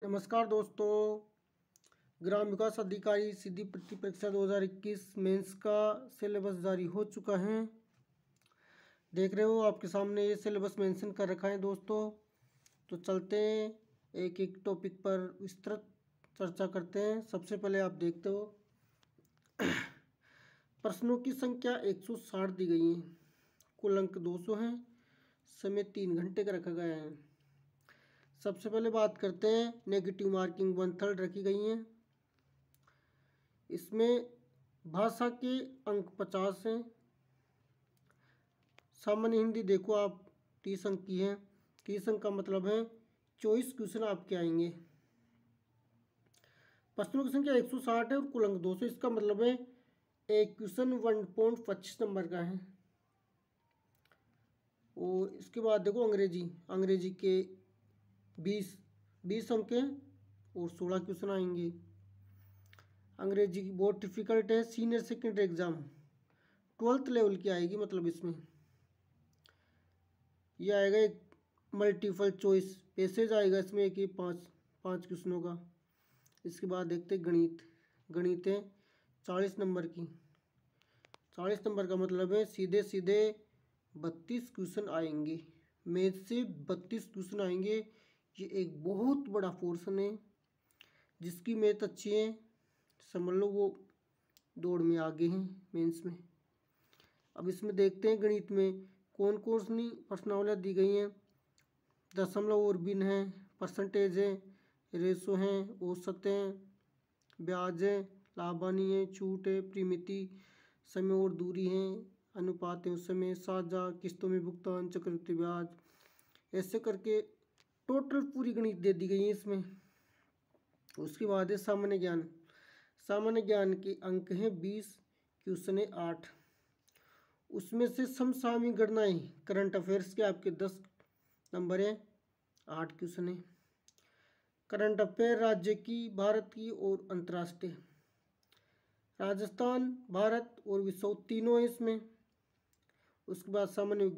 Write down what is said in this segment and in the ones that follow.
नमस्कार दोस्तों। ग्राम विकास अधिकारी सीधी भर्ती परीक्षा 2021 मेंस का सिलेबस जारी हो चुका है। देख रहे हो आपके सामने ये सिलेबस मेंशन कर रखा है दोस्तों। तो चलते हैं एक एक टॉपिक पर विस्तृत चर्चा करते हैं। सबसे पहले आप देखते हो प्रश्नों की संख्या 160 दी गई है, कुल अंक 200 हैं, समय 3 घंटे का रखा गया है। सबसे पहले बात करते हैं, नेगेटिव मार्किंग 1/3 रखी गई हैं। इसमें भाषा के अंक 50 हैं। सामान्य हिंदी देखो आप 30 अंक की है। 30 अंक का मतलब है 24 क्वेश्चन आपके आएंगे। प्रश्नों की संख्या 160 है और कुल अंक 200। इसका मतलब है एक क्वेश्चन 1.25 नंबर का है। और इसके बाद देखो अंग्रेजी के 20 अंक हैं और 16 क्वेश्चन आएंगे। अंग्रेजी की बहुत डिफिकल्ट है। Senior secondary exam 12th level की आएगी। मतलब इसमें यह आएगा एक मल्टीपल चॉइस पैसेज आएगा इसमें, एक ये पाँच क्वेश्चनों का। इसके बाद देखते गणित है 40 नंबर की। 40 नंबर का मतलब है सीधे 32 क्वेश्चन आएंगे। मैथ से 32 क्वेश्चन आएंगे। ये एक बहुत बड़ा पोर्शन है। जिसकी मैथ अच्छी है समझ लो वो दौड़ में आगे हैं मेंस में। अब इसमें देखते हैं गणित में कौन कौन सी प्रश्नावलियाँ दी गई हैं। दशमलव और भिन्न है, परसेंटेज है, रेशो हैं, औसत हैं, ब्याज है, लाभानी है, छूट है, परिमिति, समय और दूरी है, अनुपात है, उस समय साझा, किस्तों में भुगतान, चक्रवृद्धि ब्याज, ऐसे करके टोटल पूरी गणित दे दी गई है इसमें। उसके बाद है सामान्य ज्ञान के अंक हैं 20, क्वेश्चन है 8। उसमें से समसामयिक गणनाएं करंट अफेयर्स के आपके 10 नंबर हैं, 8 क्वेश्चन है। करंट अफेयर राज्य की, भारत की और अंतर्राष्ट्रीय, राजस्थान, भारत और विश्व तीनों है इसमें। उसके बाद सामान्य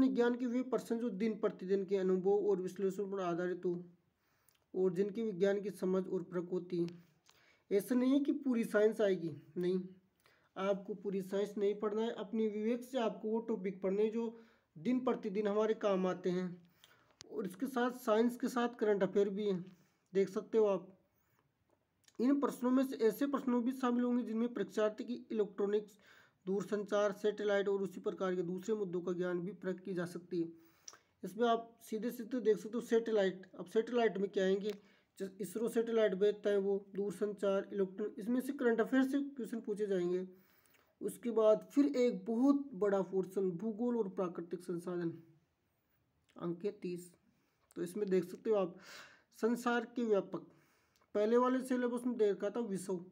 ज्ञान के वे प्रश्न जो दिन प्रतिदिन के अनुभव और विश्लेषण पर आधारित हो और जिनकी विज्ञान की समझ और परख होती है। ऐसा नहीं है कि पूरी साइंस आएगी, नहीं, आपको पूरी साइंस नहीं पढ़ना है। अपनी विवेक से आपको वो टॉपिक पढ़ने जो दिन प्रतिदिन हमारे काम आते हैं। और इसके साथ साइंस के साथ करंट अफेयर भी है, देख सकते हो आप। इन प्रश्नों में से ऐसे प्रश्नों भी शामिल होंगे जिनमें परीक्षार्थी की इलेक्ट्रॉनिक्स, दूरसंचार, सैटेलाइट और उसी प्रकार के दूसरे मुद्दों का ज्ञान भी परख की जा सकती है। इसमें आप सीधे देख सकते हो सैटेलाइट। अब सैटेलाइट में क्या आएंगे, इसरो सैटेलाइट भेजता है वो, दूरसंचार, इलेक्ट्रॉनिक, इसमें से करंट अफेयर से क्वेश्चन पूछे जाएंगे। उसके बाद फिर एक बहुत बड़ा पोर्शन भूगोल और प्राकृतिक संसाधन, अंक 30। तो इसमें देख सकते हो आप संसार के व्यापक, पहले वाले सिलेबस में दे रखा था विश्व,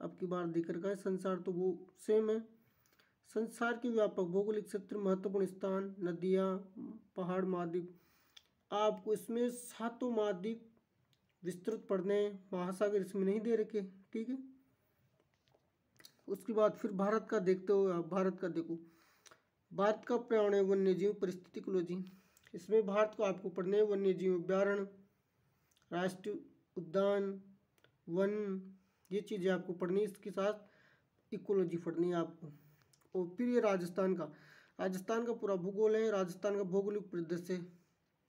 अब की बार देख रखा है संसार, तो वो सेम है। संसार के व्यापक भौगोलिक क्षेत्र, महत्वपूर्ण स्थान, नदियाँ, पहाड़, महाद्वीप, आपको इसमें 7 महाद्वीप विस्तृत पढ़ने हैं। महासागर इसमें नहीं दे रखे, ठीक है। उसके बाद फिर भारत का देखते हो आप। भारत का देखो, भारत का पर्यावरण, वन्य जीव परिस्थितिकोलॉजी, इसमें भारत को आपको पढ़ने हैं वन्य जीव अभ्यारण्य, राष्ट्रीय उद्यान, वन, ये चीज़ें आपको पढ़नी है। इसके साथ इकोलॉजी पढ़नी है आपको। और फिर ये राजस्थान का पूरा भूगोल है। राजस्थान का भौगोलिक परिदृश्य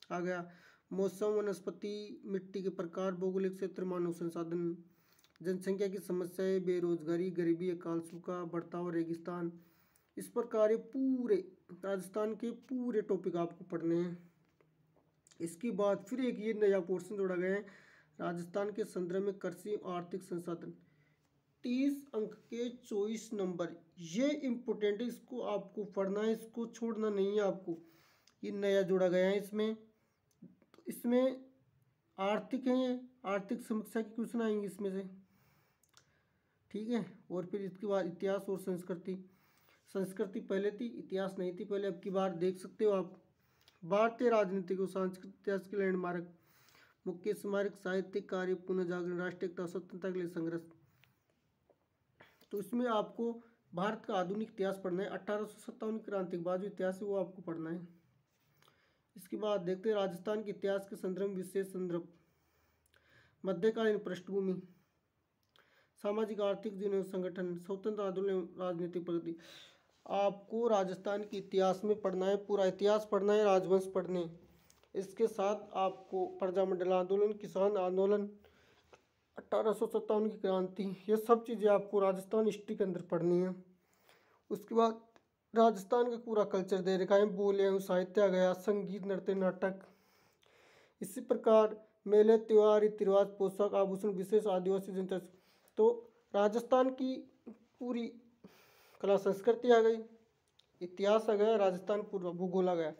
आ गया, मौसम, वनस्पति, मिट्टी के प्रकार, भौगोलिक क्षेत्र, मानव संसाधन, जनसंख्या की समस्याएं, बेरोजगारी, गरीबी, अकाल, सूखा, बढ़ता रेगिस्तान। इस प्रकार ये पूरे राजस्थान के पूरे टॉपिक आपको पढ़ने हैं। इसके बाद फिर एक ये नया पोर्शन जोड़ा गया है राजस्थान के संदर्भ में कृषि और आर्थिक संसाधन, 30 अंक के 24 नंबर। ये इम्पोर्टेंट है, इसको आपको पढ़ना है, इसको छोड़ना नहीं है आपको। ये नया जोड़ा गया है इसमें। तो इसमें आर्थिक है, आर्थिक समीक्षा के क्वेश्चन आएंगे इसमें से, ठीक है। और फिर इसके बाद इतिहास और संस्कृति पहले थी, इतिहास नहीं थी पहले, अब की बार देख सकते हो आप। भारतीय राजनीतिक और सांस्कृतिक इतिहास के लैंडमार्क, मुख्य स्मारक, साहित्यिक कार्य, पुनः जागरण, राष्ट्रीय एकता, स्वतंत्रता के लिए संघर्ष। तो इसमें आपको भारत का आधुनिक इतिहास पढ़ना है। 1857 क्रांति के बाद जो इतिहास है वो आपको पढ़ना है। इसके बाद देखते हैं राजस्थान के इतिहास के संदर्भ, विशेष संदर्भ, मध्यकालीन पृष्ठभूमि, सामाजिक आर्थिक जीवन एवं संगठन, स्वतंत्र आंदोलन एवं राजनीतिक प्रगति। आपको राजस्थान के इतिहास में पढ़ना है, पूरा इतिहास पढ़ना है, राजवंश पढ़ने। इसके साथ आपको प्रजामंडल आंदोलन, किसान आंदोलन, 1857 की क्रांति, ये सब चीज़ें आपको राजस्थान हिस्ट्री के अंदर पढ़नी है। उसके बाद राजस्थान का पूरा कल्चर दे रखा है, बोले एवं साहित्य आ गया, संगीत, नृत्य, नाटक। इसी प्रकार मेले, त्योहार, रीति रिवाज, पोशाक, आभूषण, विशेष आदिवासी जनता। तो राजस्थान की पूरी कला संस्कृति आ गई, इतिहास आ गया, राजस्थान पूरा भूगोल आ गया।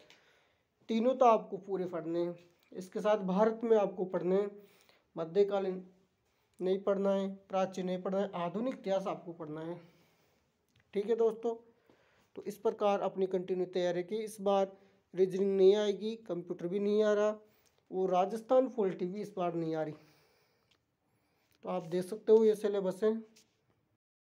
तीनों तो आपको पूरे पढ़ने हैं। इसके साथ भारत में आपको पढ़ने हैं, मध्यकालीन नहीं पढ़ना है, प्राचीन नहीं पढ़ना है, आधुनिक इतिहास आपको पढ़ना है। ठीक है दोस्तों, तो इस प्रकार अपनी कंटिन्यू तैयारी की। इस बार रीजनिंग नहीं आएगी, कंप्यूटर भी नहीं आ रहा, वो राजस्थान पॉलिटी भी इस बार नहीं आ रही। तो आप देख सकते हो ये सिलेबस है।